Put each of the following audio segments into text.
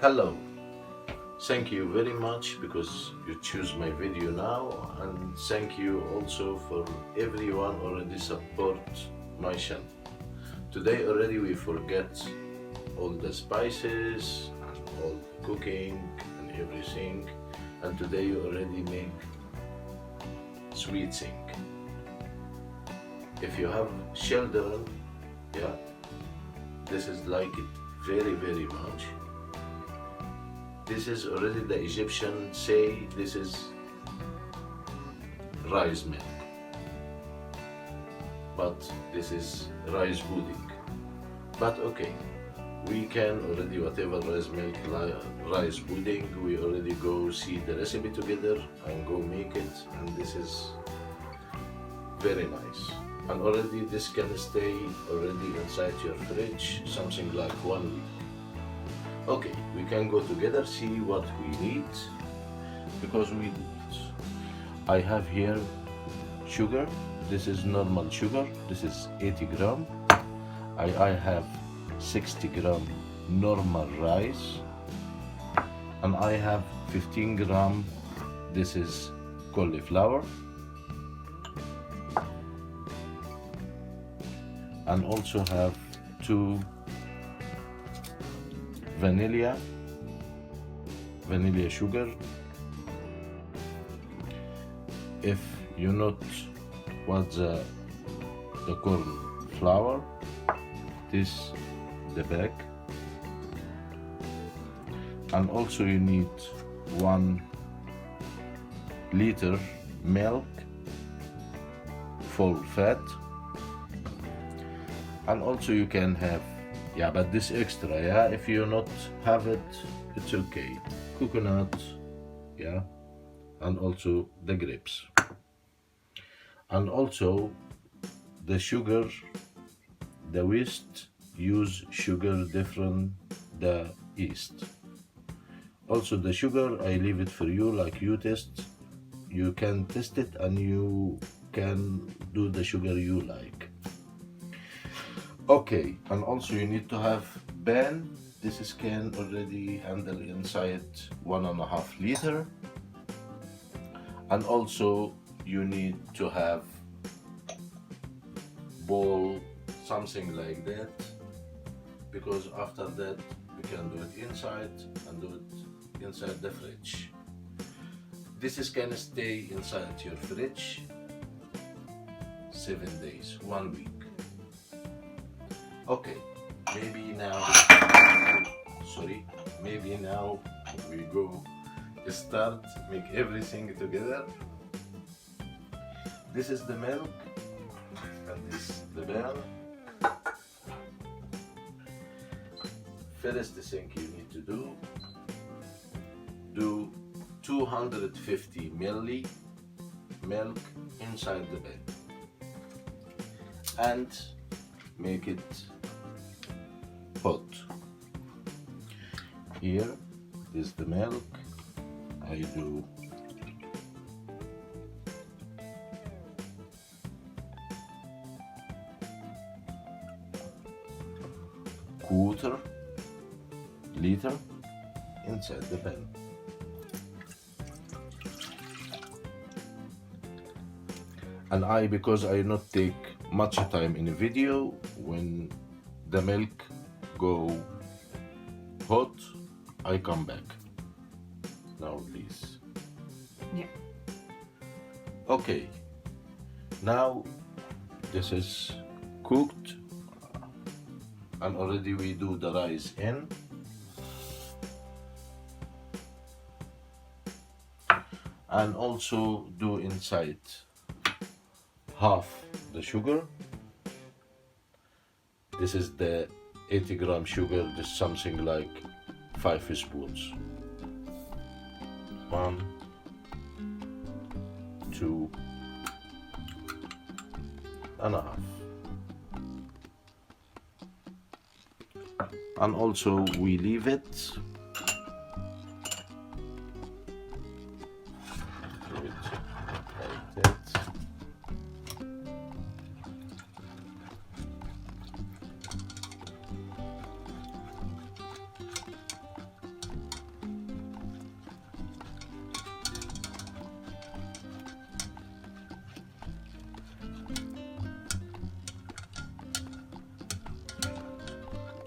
Hello, thank you very much because you choose my video now, and thank you also for everyone already support my channel. Today already we forget all the spices and all the cooking and everything, and today you already make sweet thing. If you have children, yeah, this is like it very much. This is already the Egyptian say this is rice milk, but this is rice pudding. But okay, we can already whatever rice milk, rice pudding, we already go see the recipe together and go make it, and this is very nice. And already this can stay already inside your fridge something like 1 week. Okay, we can go together see what we need because I have here sugar. This is normal sugar. This is 80 gram. I have 60 gram normal rice, and I have 15 gram. This is cauliflower, and also have 2 vanilla sugar. If you not want the corn flour, this the bag. And also you need 1 liter milk, full fat. And also you can have, yeah, but this extra, yeah, if you not have it, it's okay. Coconut, yeah, and also the grapes. And also the sugar, the West use sugar different the East. Also the sugar, I leave it for you, like you test. You can test it and you can do the sugar you like. Okay, and also you need to have pan. This is can already handle inside 1.5 liter. And also you need to have bowl, something like that, because after that we can do it inside and do it inside the fridge. This is can stay inside your fridge 7 days, 1 week. Okay, maybe now we go start make everything together. This is the milk and this is the pan. First thing you need to do 250 milli milk inside the pan and make it hot. Here is the milk. I do quarter liter inside the pan. And because I not take much time in a video, when the milk go hot, I come back. Now please. Yeah. Okay. Now this is cooked, and already we do the rice in. And also do inside half the sugar. This is the 80 gram sugar. This is something like 5 spoons. 1, 2 and a half. And also we leave it. Like that.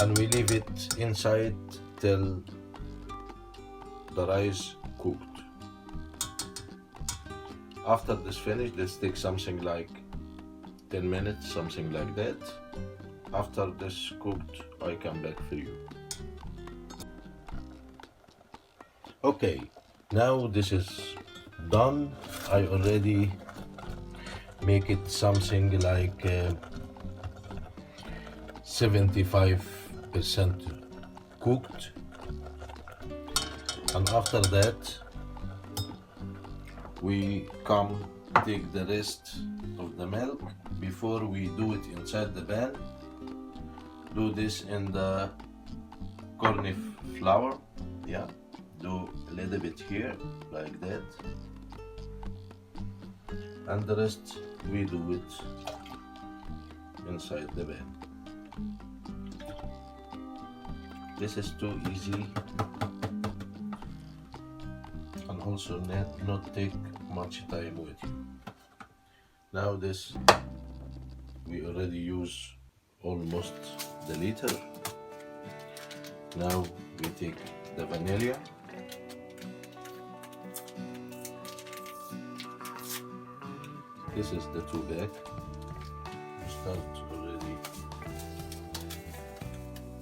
and we leave it inside till the rice cooked. After this finished, let's take something like 10 minutes, something like that. After this cooked, I come back for you. Okay, now this is done. I already make it something like 75% cooked, and after that we come take the rest of the milk. Before we do it inside the pan, do this in the corn flour. Yeah, do a little bit here like that, and the rest we do it inside the pan. This is too easy, and also not take much time with you. Now this we already use almost the liter. Now we take the vanilla. This is the 2 bag. We start already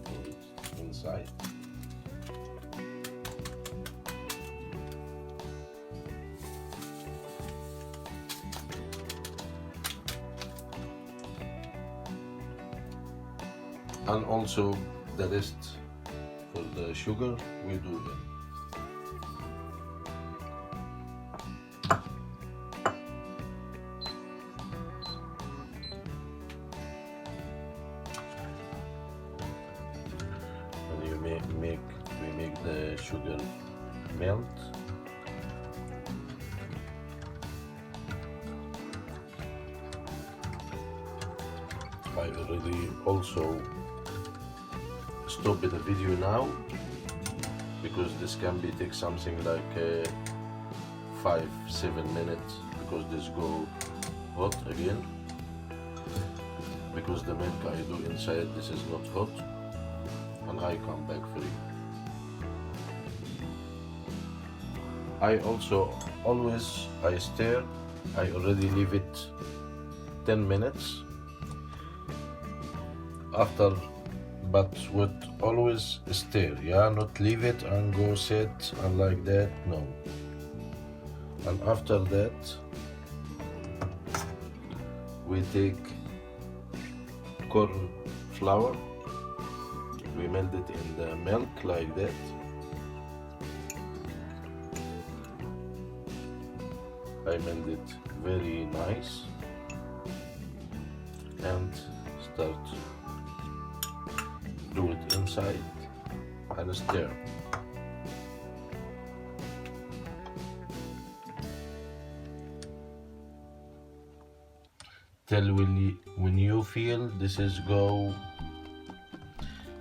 put it inside. And also the rest for the sugar we do it. And you we make the sugar melt. I already also stop the video now because this can be take something like 5-7 minutes because this go hot again, because the milk I do inside this is not hot, and I come back for you. I also always I stir. I already leave it 10 minutes after, but would always stir, yeah, not leave it and go sit and like that, no. And after that we take corn flour, we melt it in the milk like that, I melt it very nice, and start do it inside and stir. Till when you feel this is go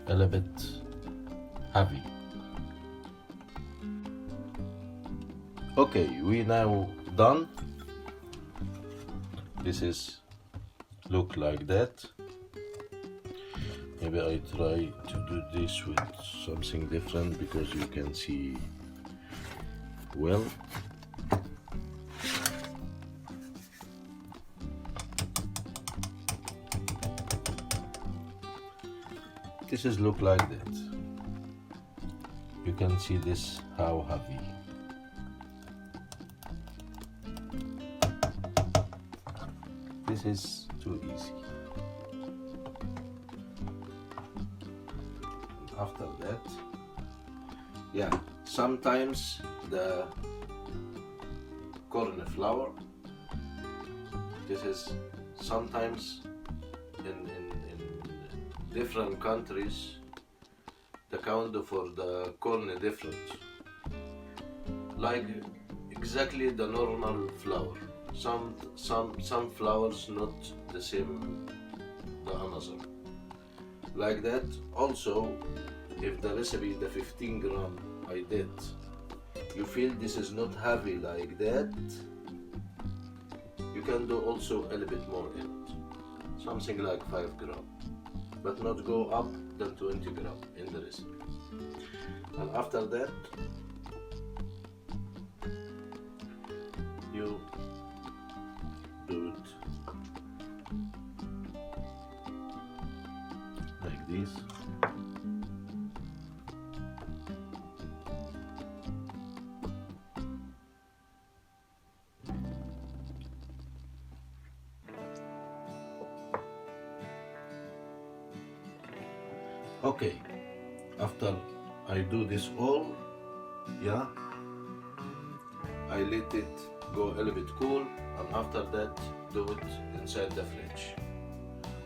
a little bit heavy. Okay, we now done. This is look like that. Maybe I try to do this with something different because you can see well. This is look like that. You can see this how heavy. This is too easy. After that, yeah, sometimes the corn flour, this is sometimes in different countries the count for the corn different, like exactly the normal flour. Some flours not the same the another. Like that. Also, if the recipe the 15 gram I did, you feel this is not heavy like that, you can do also a little bit more in it, something like 5 gram. but not go up than 20 gram in the recipe. And after that, you do it like this. Okay, after I do this all, yeah, I let it go a little bit cool, and after that do it inside the fridge.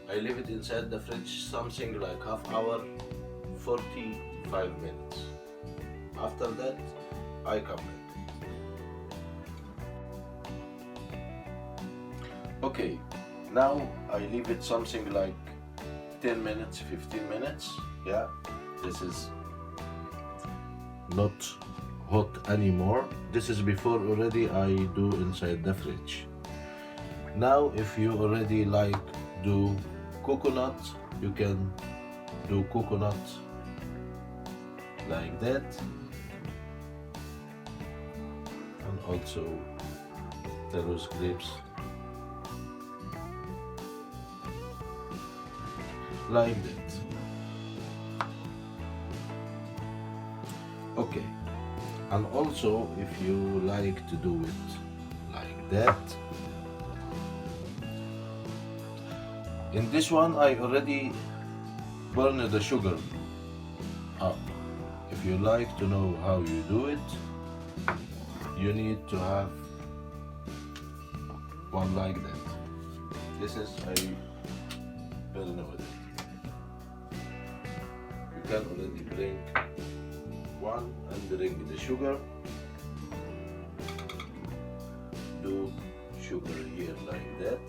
I leave it inside the fridge something like half hour, 45 minutes. After that, I come back. Okay, now I leave it something like 10 minutes, 15 minutes. Yeah, this is not hot anymore. This is before already I do inside the fridge. Now if you already like do coconut, you can do coconut like that, and also the rose grapes like that. Okay, and also if you like to do it like that, in this one I already burned the sugar up. If you like to know how you do it, you need to have one like that. This is I burn with it. You can already bring one and bring the sugar. Do sugar here like that.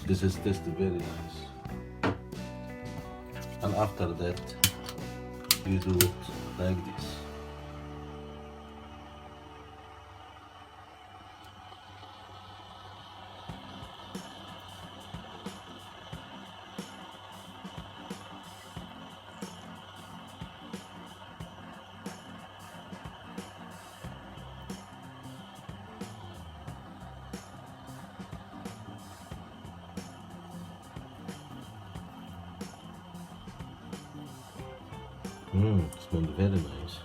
This is tasty very nice. And after that, you do it like this. Smells very nice.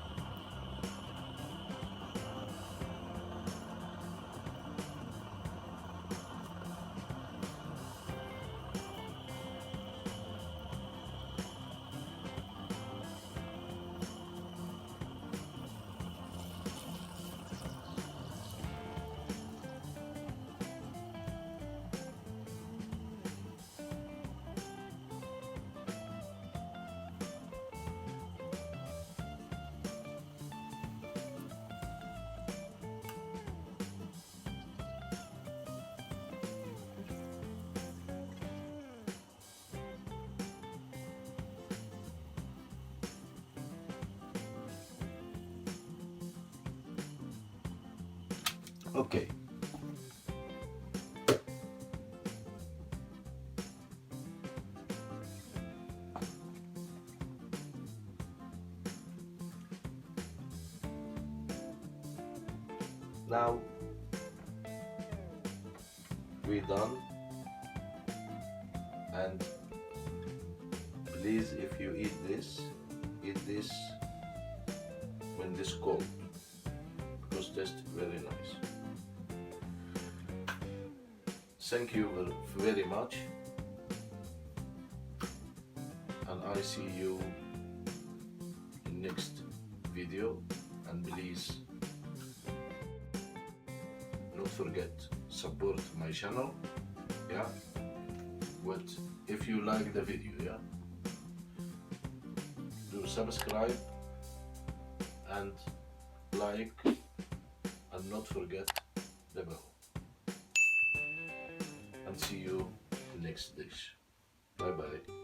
Okay. Now we're done, and please, if you eat this when this cold, because it tastes very nice. Thank you very much, and I see you in next video, and please don't forget support my channel, yeah, but if you like the video, yeah, do subscribe and like, and not forget the bell. And see you next dish. Bye bye.